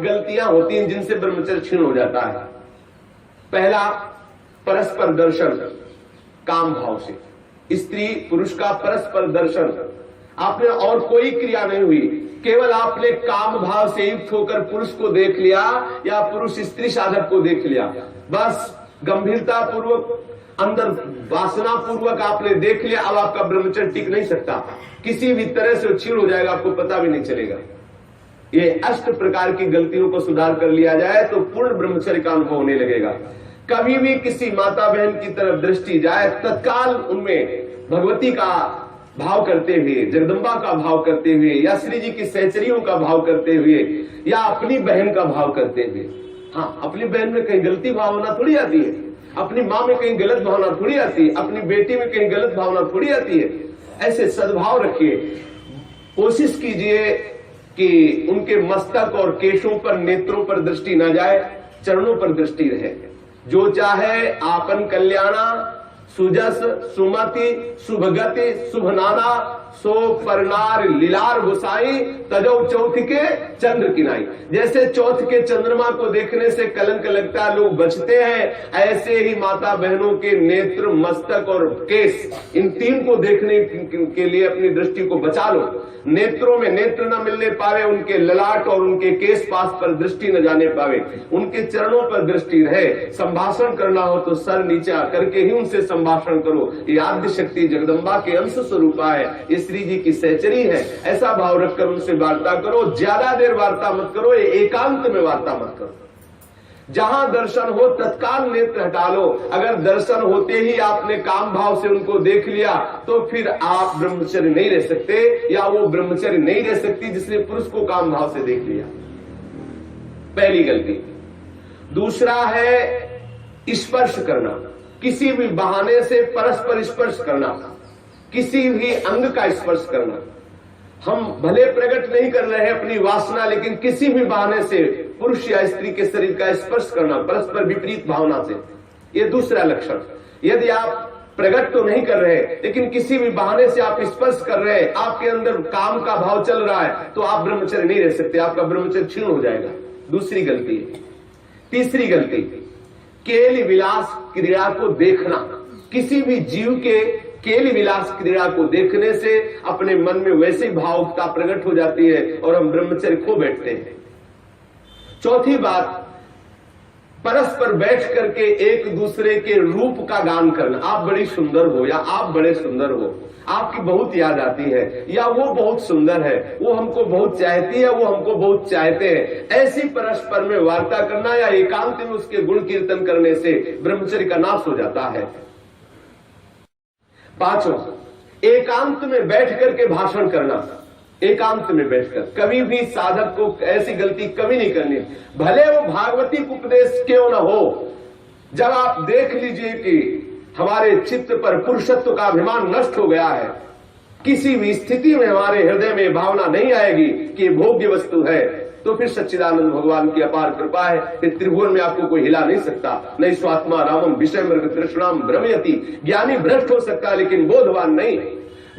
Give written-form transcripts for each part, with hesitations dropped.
गलतियां होती हैं जिनसे ब्रह्मचर्य क्षीण हो जाता है। पहला, परस्पर दर्शन काम भाव से। स्त्री पुरुष का परस्पर दर्शन, आपने और कोई क्रिया नहीं हुई, केवल आपने काम भाव से युक्त होकर पुरुष को देख लिया या पुरुष स्त्री साधक को देख लिया, बस गंभीरता पूर्वक अंदर वासना पूर्वक आपने देख लिया। अब आपका ब्रह्मचर्य टिक नहीं सकता, किसी भी तरह से क्षीण हो जाएगा, आपको पता भी नहीं चलेगा। ये 8 प्रकार की गलतियों को सुधार कर लिया जाए तो पूर्ण ब्रह्मचर्य का अनुभव होने लगेगा। कभी भी किसी माता बहन की तरफ दृष्टि जाए, तत्काल उनमें भगवती का भाव करते हुए, जगदम्बा का भाव करते हुए, या श्री जी की सहचरियों का भाव करते हुए, या अपनी बहन का भाव करते हुए। हाँ, अपनी बहन में कहीं गलती भावना थोड़ी आती है, अपनी माँ में कहीं गलत भावना थोड़ी आती है, अपनी बेटी में कहीं गलत भावना थोड़ी आती है। ऐसे सद्भाव रखिए, कोशिश कीजिए कि उनके मस्तक और केशों पर, नेत्रों पर दृष्टि न जाए, चरणों पर दृष्टि रहे। जो चाहे आपन कल्याणा, सुजस सुमति शुभगति शुभनाना, सो परनार लीलार गुसाई, तजो चौथ के चंद्र किनाई। जैसे चौथ के चंद्रमा को देखने से कलंक लगता है, लोग बचते हैं, ऐसे ही माता बहनों के नेत्र, मस्तक और केस, इन 3 को देखने के लिए अपनी दृष्टि को बचा लो। नेत्रों में नेत्र न मिलने पावे, उनके ललाट और उनके केस पास पर दृष्टि न जाने पावे, उनके चरणों पर दृष्टि रहे। संभाषण करना हो तो सर नीचा करके ही उनसे संभाषण करो। ये आद्य शक्ति जगदम्बा के अंश स्वरूपा है, ये श्री जी की सहचरी है। ऐसा भाव रखकर उनसे वार्ता करो। ज्यादा देर वार्ता मत करो, ये एकांत में वार्ता मत करो। जहां दर्शन हो तत्काल नेत्र हटा लो। अगर दर्शन होते ही आपने काम भाव से उनको देख लिया तो फिर आप ब्रह्मचर्य नहीं रह सकते, या वो ब्रह्मचर्य नहीं रह सकती जिसने पुरुष को काम भाव से देख लिया। पहली गलती। दूसरा है स्पर्श करना, किसी भी बहाने से परस्पर स्पर्श करना, किसी भी अंग का स्पर्श करना। हम भले प्रकट नहीं कर रहे हैं अपनी वासना, लेकिन किसी भी बहाने से पुरुष या स्त्री के शरीर का स्पर्श करना परस्पर विपरीत भावना से, ये दूसरा लक्षण। यदि आप प्रकट तो नहीं कर रहे लेकिन किसी भी बहाने से आप स्पर्श कर रहे हैं, आपके अंदर काम का भाव चल रहा है, तो आप ब्रह्मचर्य नहीं रह सकते, आपका ब्रह्मचर्य क्षीण हो जाएगा। दूसरी गलती। तीसरी गलती, केली विलास क्रीड़ा को देखना। किसी भी जीव के केली विलास क्रीड़ा को देखने से अपने मन में वैसी भावुकता प्रकट हो जाती है और हम ब्रह्मचर्य खो बैठते हैं। चौथी बात, परस्पर बैठ करके एक दूसरे के रूप का गान करना। आप बड़ी सुंदर हो, या आप बड़े सुंदर हो, आपकी बहुत याद आती है, या वो बहुत सुंदर है, वो हमको बहुत चाहती है, वो हमको बहुत चाहते हैं। ऐसी परस्पर में वार्ता करना या एकांत में उसके गुण कीर्तन करने से ब्रह्मचर्य का नाश हो जाता है। पांचों, एकांत में बैठ करके भाषण करना। एकांत में बैठकर कभी भी साधक को ऐसी गलती कभी नहीं करनी, भले वो भागवती उपदेश क्यों न हो। जब आप देख लीजिए कि हमारे चित्त पर पुरुषत्व का अभिमान नष्ट हो गया है, किसी भी स्थिति में हमारे हृदय में भावना नहीं आएगी कि ये भोग्य वस्तु है, तो फिर सच्चिदानंद भगवान की अपार कृपा है, फिर त्रिभुवन में आपको कोई हिला नहीं सकता। नहीं स्वात्मा रामम विषय मृग तृष्णाम भ्रमयति। ज्ञानी भ्रष्ट हो सकता है लेकिन बोधवान नहीं,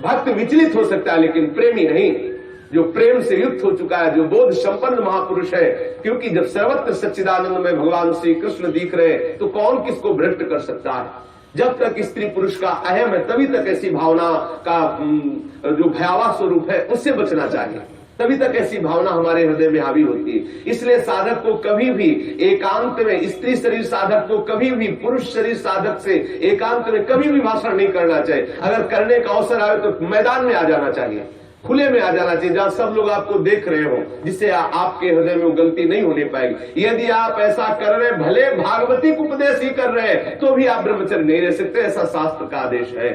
भक्त विचलित हो सकता है लेकिन प्रेमी नहीं। जो प्रेम से युक्त हो चुका है, जो बोध संपन्न महापुरुष है, क्योंकि जब सर्वत्र सच्चिदानंद में भगवान श्री कृष्ण दिख रहे हैं तो कौन किसको भ्रष्ट कर सकता है। जब तक स्त्री पुरुष का अहम है तभी तक ऐसी भावना का जो भयावह स्वरूप है उससे बचना चाहिए, तभी तक ऐसी भावना हमारे हृदय में हावी होती है। इसलिए साधक को कभी भी एकांत में, स्त्री शरीर साधक को कभी भी पुरुष शरीर साधक से एकांत में कभी भी भाषण नहीं करना चाहिए। अगर करने का अवसर आए तो मैदान में आ जाना चाहिए, खुले में आ जाना चाहिए, जहां सब लोग आपको देख रहे हो, जिससे आपके हृदय में वो गलती नहीं होने पाएगी। यदि आप ऐसा कर रहे, भले भागवती उपदेश ही कर रहे हैं, तो भी आप ब्रह्मचर्य नहीं रह सकते, ऐसा शास्त्र का आदेश है।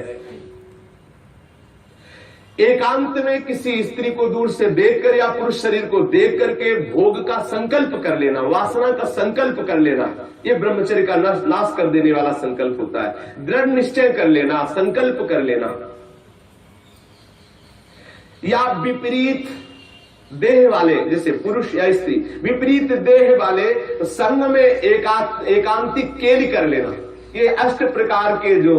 एकांत में किसी स्त्री को दूर से देखकर या पुरुष शरीर को देख करके भोग का संकल्प कर लेना, वासना का संकल्प कर लेना, ये ब्रह्मचर्य का नाश कर देने वाला संकल्प होता है। दृढ़ निश्चय कर लेना, संकल्प कर लेना। या विपरीत देह वाले, जैसे पुरुष या स्त्री, विपरीत देह वाले संग में एकांतिक केली कर लेना। ये अष्ट प्रकार के जो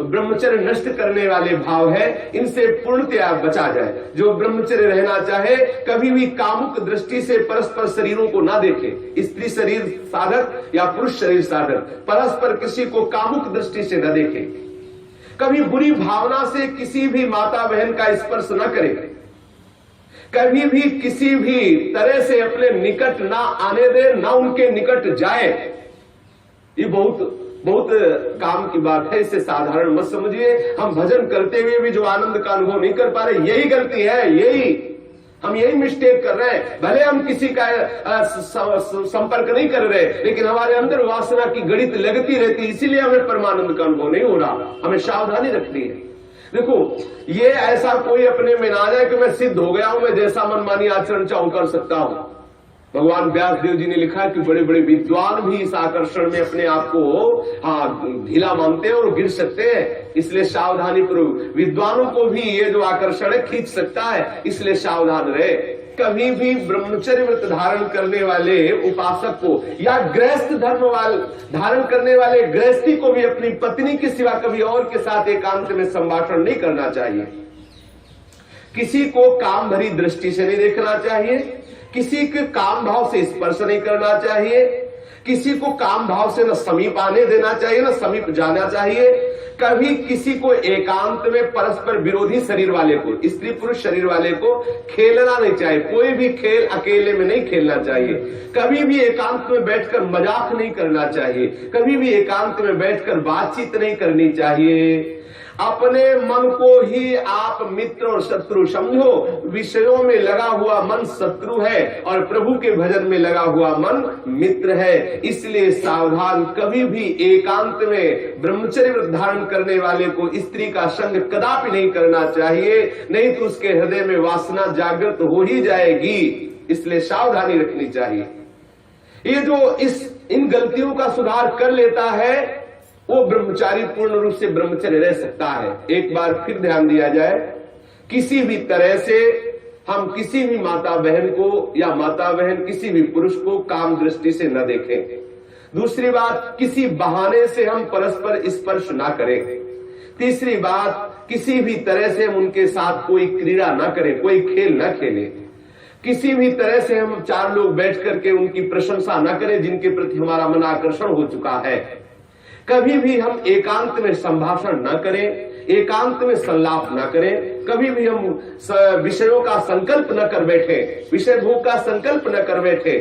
ब्रह्मचर्य नष्ट करने वाले भाव है, इनसे पूर्णतया बचा जाए। जो ब्रह्मचर्य रहना चाहे कभी भी कामुक दृष्टि से परस्पर शरीरों को ना देखे, स्त्री शरीर साधक या पुरुष शरीर साधक परस्पर किसी को कामुक दृष्टि से न देखे, कभी बुरी भावना से किसी भी माता बहन का स्पर्श न करे, कभी भी किसी भी तरह से अपने निकट ना आने दे, ना उनके निकट जाए। ये बहुत बहुत काम की बात है, इसे साधारण मत समझिए। हम भजन करते हुए भी जो आनंद का अनुभव नहीं कर पा रहे, यही गलती है, हम यही मिस्टेक कर रहे हैं। भले हम किसी का संपर्क नहीं कर रहे, लेकिन हमारे अंदर वासना की गणित लगती रहती, इसीलिए हमें परमानंद का अनुभव नहीं हो रहा। हमें सावधानी रखनी है। देखो, ये ऐसा कोई अपने में ना जाए कि मैं सिद्ध हो गया हूं, मैं जैसा मनमानी आचरण चाहूं कर सकता हूं। भगवान व्यास देव जी ने लिखा है कि बड़े बड़े विद्वान भी इस आकर्षण में अपने आप को ढीला मानते हैं और गिर सकते हैं। इसलिए सावधानी पूर्वक, विद्वानों को भी ये जो आकर्षण है खींच सकता है, इसलिए सावधान रहे। कभी भी ब्रह्मचर्य व्रत धारण करने वाले उपासक को या गृहस्थ धर्म धारण करने वाले गृहस्थी को भी अपनी पत्नी के सिवा कभी और के साथ एकांत में संभाषण नहीं करना चाहिए। किसी को काम भरी दृष्टि से नहीं देखना चाहिए, किसी के काम भाव से स्पर्श नहीं करना चाहिए, किसी को काम भाव से न समीप आने देना चाहिए न समीप जाना चाहिए। कभी किसी को एकांत में परस्पर विरोधी शरीर वाले को, स्त्री पुरुष शरीर वाले को खेलना नहीं चाहिए। कोई भी खेल अकेले में नहीं खेलना चाहिए। कभी भी एकांत में बैठकर मजाक नहीं करना चाहिए, कभी भी एकांत में बैठकर बातचीत नहीं करनी चाहिए। अपने मन को ही आप मित्र और शत्रु समझो। विषयों में लगा हुआ मन शत्रु है और प्रभु के भजन में लगा हुआ मन मित्र है। इसलिए सावधान, कभी भी एकांत में ब्रह्मचर्य व्रत धारण करने वाले को स्त्री का संग कदापि नहीं करना चाहिए, नहीं तो उसके हृदय में वासना जागृत हो ही जाएगी। इसलिए सावधानी रखनी चाहिए। ये जो इन गलतियों का सुधार कर लेता है, वो ब्रह्मचारी पूर्ण रूप से ब्रह्मचर्य रह सकता है। एक बार फिर ध्यान दिया जाए, किसी भी तरह से हम किसी भी माता बहन को या माता बहन किसी भी पुरुष को काम दृष्टि से न देखें। दूसरी बात, किसी बहाने से हम परस्पर स्पर्श ना करें। तीसरी बात, किसी भी तरह से हम उनके साथ कोई क्रीड़ा ना करें, कोई खेल ना खेलें। किसी भी तरह से हम चार लोग बैठ करके उनकी प्रशंसा न करें जिनके प्रति हमारा मन आकर्षण हो चुका है। कभी भी हम एकांत में संभाषण न करें, एकांत में संलाप न करें। कभी भी हम विषयों का संकल्प न कर बैठे, विषय भोग का संकल्प न कर बैठे।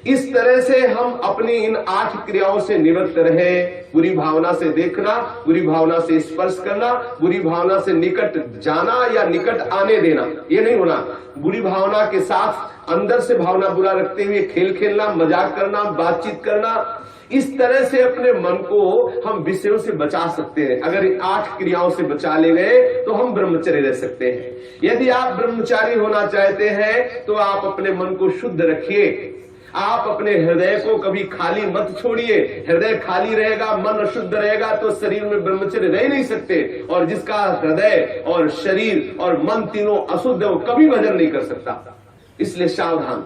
इस तरह से हम अपनी इन 8 क्रियाओं से निवृत्त रहे। बुरी भावना से देखना, बुरी भावना से स्पर्श करना, बुरी भावना से निकट जाना या निकट आने देना, ये नहीं होना। बुरी भावना के साथ अंदर से भावना बुरा रखते हुए खेल खेलना, मजाक करना, बातचीत करना, इस तरह से अपने मन को हम विषयों से बचा सकते हैं। अगर इन 8 क्रियाओं से बचा ले गए तो हम ब्रह्मचर्य रह सकते हैं। यदि आप ब्रह्मचारी होना चाहते हैं तो आप अपने मन को शुद्ध रखिए। आप अपने हृदय को कभी खाली मत छोड़िए। हृदय खाली रहेगा, मन अशुद्ध रहेगा तो शरीर में ब्रह्मचर्य रह नहीं सकते। और जिसका हृदय और शरीर और मन तीनों अशुद्ध है, वो कभी भजन नहीं कर सकता। इसलिए सावधान।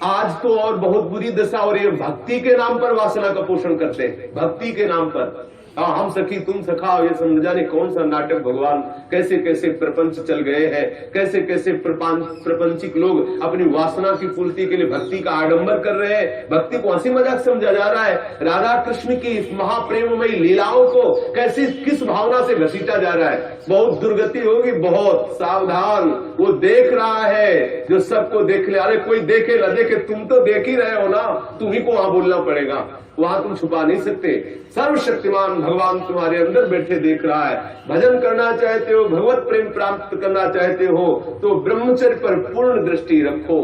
आज तो और बहुत बुरी दशा हो रही है, भक्ति के नाम पर वासना का पोषण करते हैं। भक्ति के नाम पर हम सखी तुम सखा, ये सब न जाने कौन सा नाटक। भगवान कैसे कैसे प्रपंच चल गए हैं, कैसे कैसे प्रपंचिक लोग अपनी वासना की पूर्ति के लिए भक्ति का आडंबर कर रहे हैं। भक्ति को हंसी मजाक समझा जा रहा है। राधा कृष्ण की महाप्रेममयी लीलाओं को कैसे किस भावना से घसीटा जा रहा है। बहुत दुर्गति होगी, बहुत सावधान। वो देख रहा है जो सबको देख ले। अरे कोई देखे न देखे, तुम तो देख ही रहे हो ना, तुम्ही को वहां बोलना पड़ेगा, वहां तुम छुपा नहीं सकते। सर्वशक्तिमान भगवान तुम्हारे अंदर बैठे देख रहा है। भजन करना चाहते हो, भगवत प्रेम प्राप्त करना चाहते हो तो ब्रह्मचर्य पर पूर्ण दृष्टि रखो।